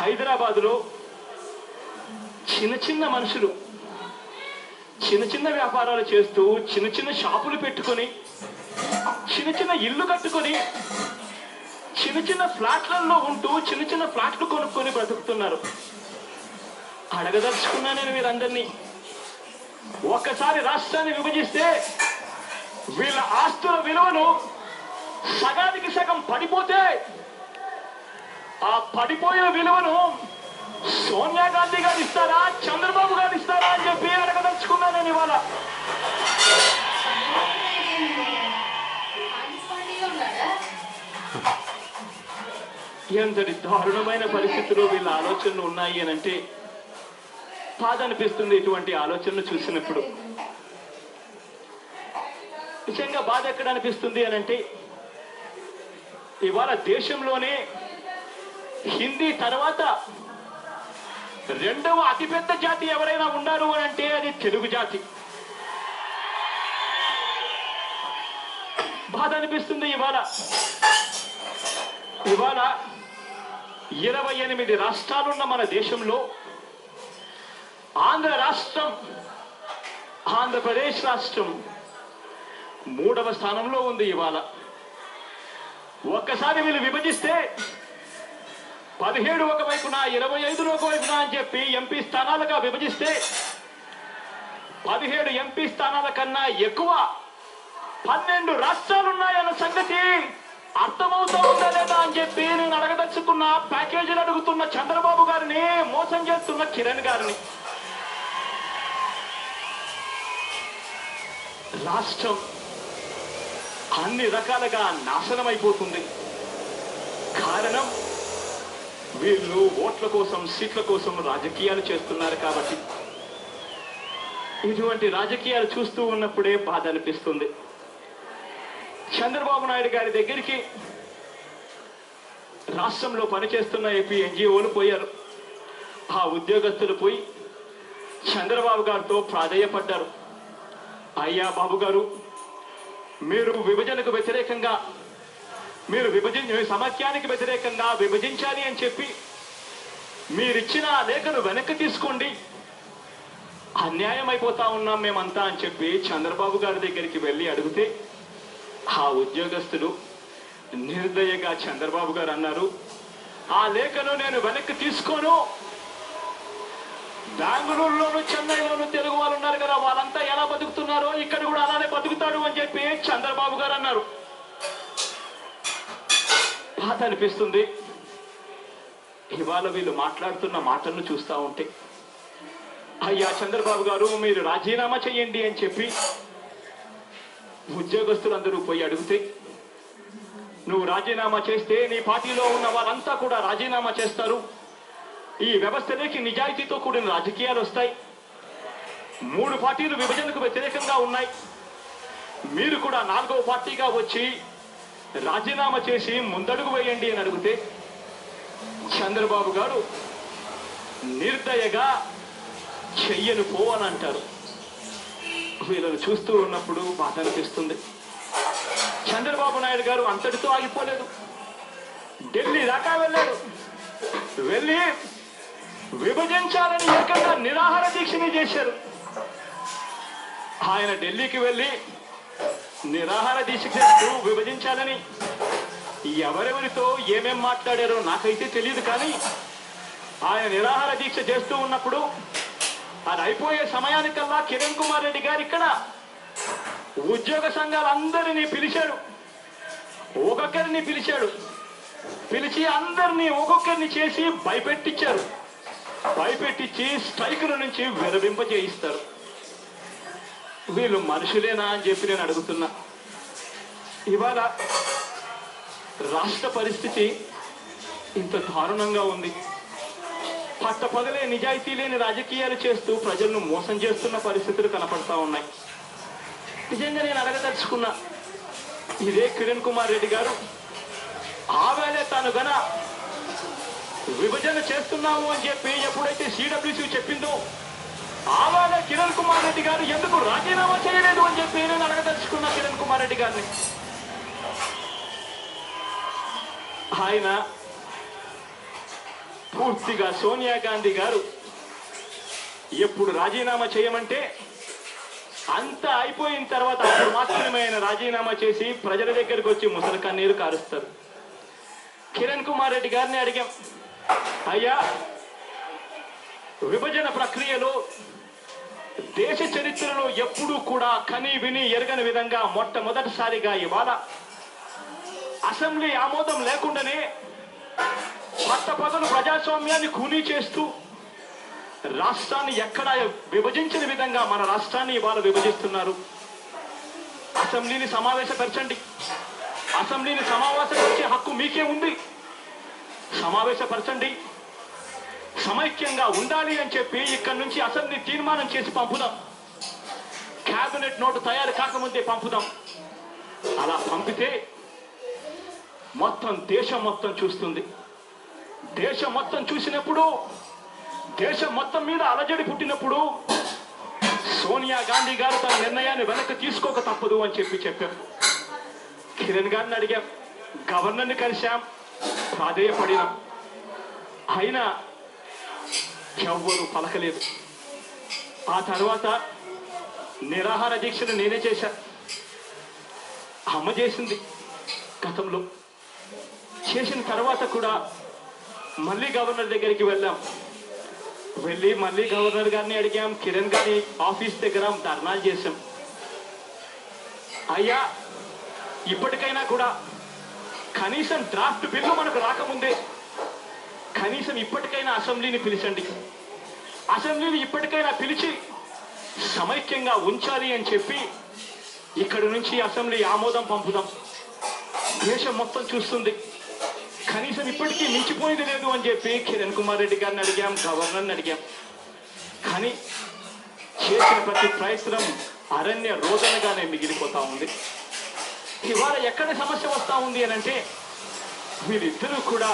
హైదరాబాదులో చిన్న చిన్న మనుషులు చిన్న చిన్న వ్యాపారాలు చేస్తూ చిన్న చిన్న షాపులు పెట్టుకొని చిన్న చిన్న ఇల్లు కట్టుకొని చిన్న చిన్న ఫ్లాట్లలో ఉంటూ చిన్న చిన్న ఫ్లాట్లు కొనుక్కొని బ్రతుకుతున్నారు. అడగదలుచుకున్నా నేను వీరందరినీ, ఒక్కసారి రాష్ట్రాన్ని విభజిస్తే వీళ్ళ ఆస్తుల విలువను సగానికి సగం పడిపోతే ఆ పడిపోయిన విలువను సోనియా గాంధీ గారు ఇస్తారా, చంద్రబాబు గారు ఇస్తారా అని చెప్పి అడగదలుచుకున్నా నేను ఇవాళ. ఎంతటి దారుణమైన పరిస్థితుల్లో వీళ్ళ ఆలోచనలు ఉన్నాయి అని అంటే బాధ అనిపిస్తుంది. ఇటువంటి ఆలోచనలు చూసినప్పుడు నిజంగా బాధ ఎక్కడ అనిపిస్తుంది అని అంటే, ఇవాళ దేశంలోనే హిందీ తర్వాత రెండవ అతిపెద్ద జాతి ఎవరైనా ఉన్నారు అని అంటే అది తెలుగు జాతి. బాధ అనిపిస్తుంది. ఇవాళ 28 రాష్ట్రాలున్న మన దేశంలో ఆంధ్రప్రదేశ్ రాష్ట్రం 3వ స్థానంలో ఉంది. ఇవాళ ఒక్కసారి వీళ్ళు విభజిస్తే 17 ఒకవైపున 25 ఒకవైపున అని చెప్పి ఎంపీ స్థానాలుగా విభజిస్తే 17 ఎంపీ స్థానాల కన్నా ఎక్కువ 12 రాష్ట్రాలున్నాయన్న సంగతి అర్థమవుతూ ఉందా లేదా అని చెప్పి నేను అడగదలుచుకున్న, ప్యాకేజీలు అడుగుతున్న చంద్రబాబు గారిని, మోసం చేస్తున్న కిరణ్ గారిని. రాష్ట్రం అన్ని రకాలుగా నాశనం అయిపోతుంది. కారణం వీళ్ళు ఓట్ల కోసం, సీట్ల కోసం రాజకీయాలు చేస్తున్నారు కాబట్టి. ఇటువంటి రాజకీయాలు చూస్తూ ఉన్నప్పుడే బాధ అనిపిస్తుంది. చంద్రబాబు నాయుడు గారి దగ్గరికి రాష్ట్రంలో పనిచేస్తున్న ఏపీ ఎన్జిఓలు పోయారు. ఆ ఉద్యోగస్తులు పోయి చంద్రబాబు గారితో ప్రాధేయపడ్డారు. అయ్యా బాబు గారు, మీరు విభజనకు వ్యతిరేకంగా, మీరు సమాఖ్యానికి వ్యతిరేకంగా విభజించాలి అని చెప్పి మీరిచ్చిన లేఖను వెనక్కి తీసుకోండి, అన్యాయం అయిపోతా ఉన్నాం మేమంతా అని చెప్పి చంద్రబాబు గారి దగ్గరికి వెళ్ళి అడిగితే ఆ ఉద్యోగస్తులు నిర్దయగా చంద్రబాబు గారు అన్నారు, ఆ లేఖను నేను వెనక్కి తీసుకోను, బెంగళూరులోను చెన్నైలోను తెలుగు వాళ్ళు ఉన్నారు కదా, వాళ్ళంతా ఎలా బతుకుతున్నారో ఇక్కడ కూడా అలానే బతుకుతాడు అని చెప్పి చంద్రబాబు గారు అన్నారు. బాధ అనిపిస్తుంది. ఇవాళ వీళ్ళు మాట్లాడుతున్న మాటలను చూస్తూ ఉంటే, అయ్యా చంద్రబాబు గారు మీరు రాజీనామా చేయండి అని చెప్పి ఉద్యోగస్తులందరూ పోయి అడిగితే, నువ్వు రాజీనామా చేస్తే నీ పార్టీలో ఉన్న వాళ్ళంతా కూడా రాజీనామా చేస్తారు, ఈ వ్యవస్థలోకి నిజాయితీతో కూడిన రాజకీయాలు వస్తాయి, 3 పార్టీలు విభజనకు వ్యతిరేకంగా ఉన్నాయి, మీరు కూడా 4వ పార్టీగా వచ్చి రాజీనామా చేసి ముందడుగు వేయండి అని అడిగితే చంద్రబాబు గారు నిర్దయగా చెయ్యను పో అని అంటారు. వీళ్ళను చూస్తూ ఉన్నప్పుడు బాధ అనిపిస్తుంది. చంద్రబాబు నాయుడు గారు అంతటితో ఆగిపోలేదు, ఢిల్లీ దాకా వెళ్ళాడు. వెళ్ళి విభజించాలని ఏకంగా నిరాహార దీక్షని చేశారు. ఆయన ఢిల్లీకి వెళ్ళి నిరాహార దీక్ష చేస్తూ విభజించాలని ఎవరెవరితో ఏమేం మాట్లాడారో నాకైతే తెలియదు, కానీ ఆయన నిరాహార దీక్ష చేస్తూ ఉన్నప్పుడు అది అయిపోయే సమయానికల్లా కిరణ్ కుమార్ రెడ్డి గారు ఇక్కడ ఉద్యోగ సంఘాలందరినీ పిలిచాడు, ఒక్కొక్కరిని పిలిచి అందరినీ ఒక్కొక్కరిని చేసి భయపెట్టించారు. భయపెట్టించి స్ట్రైకుల నుంచి విరమింపజేయిస్తారు. వీళ్ళు మనుషులేనా అని చెప్పి నేను అడుగుతున్నా. ఇవాళ రాష్ట్ర పరిస్థితి ఇంత దారుణంగా ఉంది. పట్టపగలే నిజాయితీ లేని రాజకీయాలు చేస్తూ ప్రజలను మోసం చేస్తున్న పరిస్థితులు కనపడతా ఉన్నాయి. నిజంగా నేను అడగదలుచుకున్నా, ఇదే కిరణ్ కుమార్ రెడ్డి గారు ఆవేళ తాను గన విభజన చేస్తున్నాము అని చెప్పి ఎప్పుడైతే సిడబ్ల్యూసీ చెప్పిందో ఆవేళ కిరణ్ కుమార్ రెడ్డి గారు ఎందుకు రాజీనామా చేయలేదు అని చెప్పి నేను అడగదలుచుకున్నా కిరణ్ కుమార్ రెడ్డి గారిని. ఆయన పూర్తిగా సోనియా గాంధీ గారు ఎప్పుడు రాజీనామా చేయమంటే అంతా అయిపోయిన తర్వాత అప్పుడు మాత్రమే ఆయన రాజీనామా చేసి ప్రజల దగ్గరికి వచ్చి ముసలి కన్నీరు కారుస్తారు. కిరణ్ కుమార్ రెడ్డి గారిని అడిగాం, అయ్యా విభజన ప్రక్రియలో దేశ చరిత్రలో ఎప్పుడూ కూడా కని విని ఎరగని విధంగా మొట్టమొదటిసారిగా ఇవాళ అసెంబ్లీ ఆమోదం లేకుండానే పట్టపగలు ప్రజాస్వామ్యాన్ని ఖూనీ చేస్తూ రాష్ట్రాన్ని ఎక్కడా విభజించిన విధంగా మన రాష్ట్రాన్ని ఇవాళ విభజిస్తున్నారు. అసెంబ్లీని సమావేశపరచండి, అసెంబ్లీని సమావేశపరిచే హక్కు మీకే ఉంది, సమావేశపరచండి, సమైక్యంగా ఉండాలి అని చెప్పి ఇక్కడి నుంచి అసెంబ్లీ తీర్మానం చేసి పంపుదాం, క్యాబినెట్ నోటు తయారు కాకముందే పంపుదాం. అలా పంపితే మొత్తం దేశం మొత్తం చూస్తుంది. దేశం మొత్తం చూసినప్పుడు, దేశం మొత్తం మీద అలజడి పుట్టినప్పుడు సోనియా గాంధీ గారు తన నిర్ణయాన్ని వెనక్కి తీసుకోక తప్పదు అని చెప్పాం. కిరణ్ గారిని అడిగాం, గవర్నర్ని కలిశాం, ప్రాధేయపడినాం, అయినా ఎవ్వరూ పలకలేదు. ఆ తర్వాత నిరాహార దీక్షను నేనే చేశా, అమ్మ చేసింది గతంలో. చేసిన తర్వాత కూడా మళ్ళీ గవర్నర్ దగ్గరికి వెళ్ళాం, వెళ్ళి మళ్ళీ గవర్నర్ గారిని అడిగాం, కిరణ్ గారి ఆఫీస్ దగ్గర ధర్నాలు చేశాం. అయ్యా ఇప్పటికైనా కూడా కనీసం డ్రాఫ్ట్ బిల్లు మనకు రాకముందే కనీసం ఇప్పటికైనా అసెంబ్లీని పిలిచండి, అసెంబ్లీని ఇప్పటికైనా పిలిచి సమైక్యంగా ఉంచాలి అని చెప్పి ఇక్కడి నుంచి అసెంబ్లీ ఆమోదం పంపుదాం, దేశం మొత్తం చూస్తుంది, కనీసం ఇప్పటికీ మించిపోయింది లేదు అని చెప్పి కిరణ్ కుమార్ రెడ్డి గారిని అడిగాం, గవర్నర్ని అడిగాం. కానీ చేసిన ప్రతి ప్రయత్నం అరణ్య రోదనగానే మిగిలిపోతా ఉంది. ఇవాళ ఎక్కడ సమస్య వస్తూ ఉంది అని అంటే వీరిద్దరూ కూడా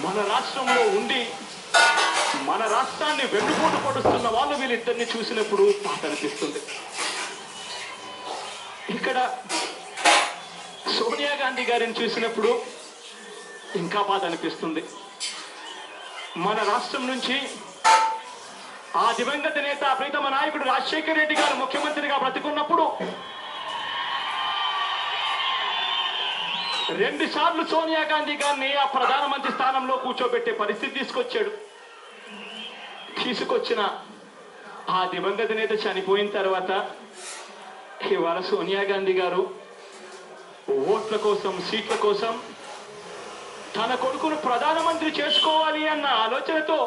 మన రాష్ట్రంలో ఉండి మన రాష్ట్రాన్ని వెన్నుపోటు పొడుస్తున్న వాళ్ళు వీళ్ళిద్దరిని చూసినప్పుడు బాధ అనిపిస్తుంది. ఇక్కడ సోనియా గాంధీ గారిని చూసినప్పుడు ఇంకా బాధ అనిపిస్తుంది. మన రాష్ట్రం నుంచి ఆ దివంగత నేత ప్రీతమ నాయకుడు రాజశేఖర రెడ్డి గారు ముఖ్యమంత్రిగా బ్రతికున్నప్పుడు 2 సార్లు సోనియా గాంధీ గారిని ఆ ప్రధానమంత్రి స్థానంలో కూర్చోబెట్టే పరిస్థితి తీసుకొచ్చిన ఆ దివంగత నేత చనిపోయిన తర్వాత ఇవాళ సోనియా గాంధీ గారు ఓట్ల కోసం, సీట్ల కోసం తన కొడుకును ప్రధానమంత్రి చేసుకోవాలి అన్న ఆలోచనతో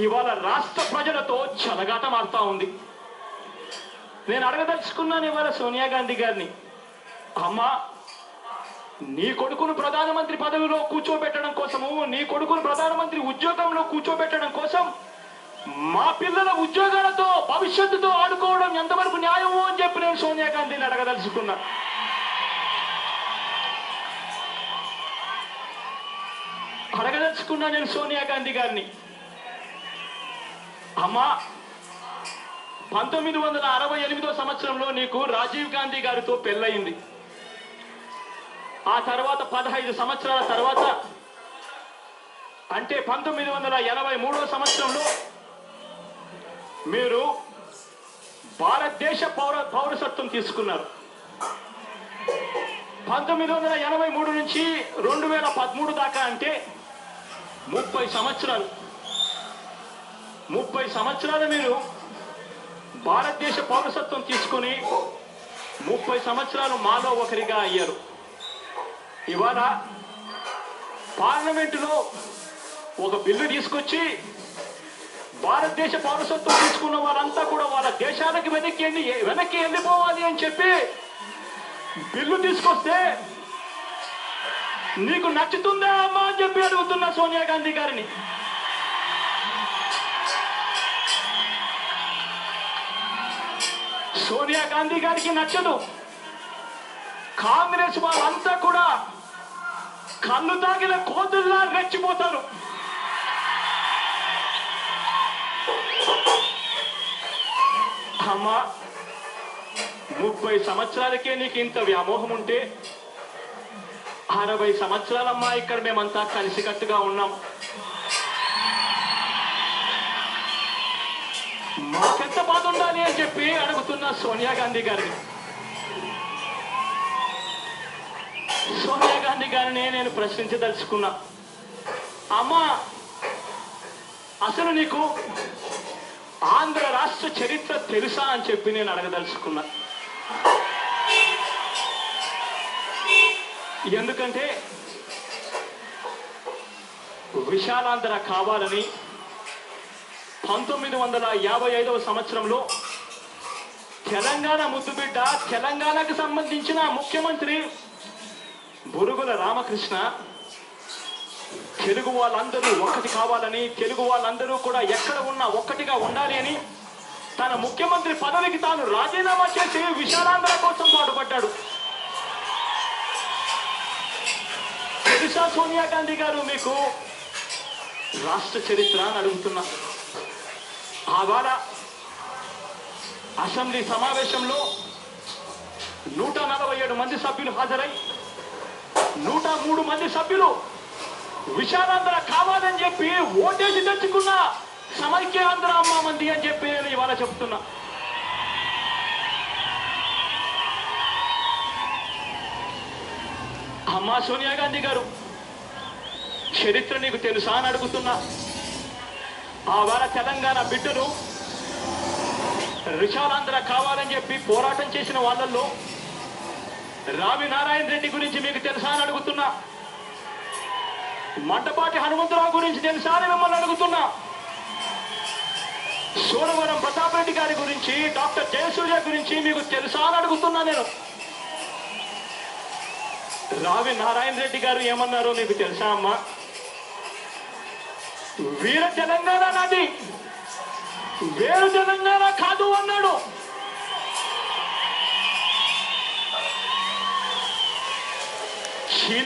ఇవాళ రాష్ట్ర ప్రజలతో చెలగాటం ఆడుతూ ఉంది. నేను అడగదలుచుకున్నాను ఇవాళ సోనియా గాంధీ గారిని, అమ్మా నీ కొడుకును ప్రధానమంత్రి పదవిలో కూర్చోబెట్టడం కోసము, నీ కొడుకును ప్రధానమంత్రి ఉద్యోగంలో కూర్చోబెట్టడం కోసం మా పిల్లల ఉద్యోగాలతో, భవిష్యత్తుతో ఆడుకోవడం ఎంతవరకు న్యాయమో అని చెప్పి నేను సోనియా గాంధీని అడగదలుచుకున్నా. నేను సోనియా గాంధీ గారిని, అమ్మా 1968 సంవత్సరంలో నీకు రాజీవ్ గాంధీ గారితో పెళ్ళయింది. ఆ తర్వాత 15 సంవత్సరాల తర్వాత అంటే 1983 సంవత్సరంలో మీరు భారతదేశ పౌరసత్వం తీసుకున్నారు. 1983 నుంచి 2013 దాకా అంటే 30 సంవత్సరాలు. 30 సంవత్సరాలు మీరు భారతదేశ పౌరసత్వం తీసుకుని 30 సంవత్సరాలు మాలో ఒకరిగా అయ్యారు. ఇవాళ పార్లమెంటులో ఒక బిల్లు తీసుకొచ్చి భారతదేశ పౌరసత్వం తీసుకున్న వారంతా కూడా వాళ్ళ దేశాలకు వెనక్కి వెళ్ళిపోవాలి అని చెప్పి బిల్లు తీసుకొస్తే నీకు నచ్చుతుందా అమ్మా అని చెప్పి అడుగుతున్నా సోనియా గాంధీ గారిని. సోనియా గాంధీ గారికి నచ్చదు. కాంగ్రెస్ వాళ్ళంతా కూడా కళ్ళు తాగిన కోతుల్లా రెచ్చిపోతారు. అమ్మా 30 సంవత్సరాలకే నీకు ఇంత వ్యామోహం ఉంటే 60 సంవత్సరాలమ్మా ఇక్కడ మేమంతా కలిసికట్టుగా ఉన్నాం. మాకెంత బాధ ఉండాలి అని చెప్పి అడుగుతున్న సోనియా గాంధీ గారిని. సోనియా గాంధీ గారిని నేను ప్రశ్నించదలుచుకున్నా, అమ్మా అసలు నీకు ఆంధ్ర రాష్ట్ర చరిత్ర తెలుసా అని చెప్పి నేను అడగదలుచుకున్నా. ఎందుకంటే విశాలాంధ్ర కావాలని 1955వ సంవత్సరంలో తెలంగాణ ముద్దుబిడ్డ, తెలంగాణకు సంబంధించిన ముఖ్యమంత్రి బురుగుల రామకృష్ణ తెలుగు వాళ్ళందరూ ఒక్కటి కావాలని, తెలుగు వాళ్ళందరూ కూడా ఎక్కడ ఉన్నా ఒక్కటిగా ఉండాలి అని తన ముఖ్యమంత్రి పదవికి తాను రాజీనామా చేసి విశాలాంధ్ర కోసం పాటుపడ్డాడు. తెలుసా సోనియా గాంధీ గారు మీకు రాష్ట్ర చరిత్ర అని అడుగుతున్నా. ఆవాల అసెంబ్లీ సమావేశంలో 147 మంది సభ్యులు హాజరై 103 మంది సభ్యులు విశాలాంధ్ర కావాలని చెప్పి ఓటేసి తెచ్చుకున్న సమైక్య ఆంధ్ర అమ్మ మంది అని చెప్పి నేను ఇవాళ చెప్తున్నా. అమ్మా సోనియా గాంధీ గారు, చరిత్ర నీకు తెలుసా అని అడుగుతున్నా. ఆవాల తెలంగాణ బిడ్డలు విశాలాంధ్ర కావాలని చెప్పి పోరాటం చేసిన వాళ్ళల్లో రావి నారాయణ రెడ్డి గురించి మీకు తెలుసా అని అడుగుతున్నా. మంటపాటి హనుమంతరావు గురించి తెలుసా అని మిమ్మల్ని అడుగుతున్నా. సోడవరం ప్రతాప్ రెడ్డి గారి గురించి, డాక్టర్ జయసూర్య గురించి మీకు తెలుసా అని అడుగుతున్నా. నేను రావి నారాయణ రెడ్డి గారు ఏమన్నారో మీకు తెలుసా అమ్మా? వీర తెలంగాణ నాది, వేరు తెలంగాణ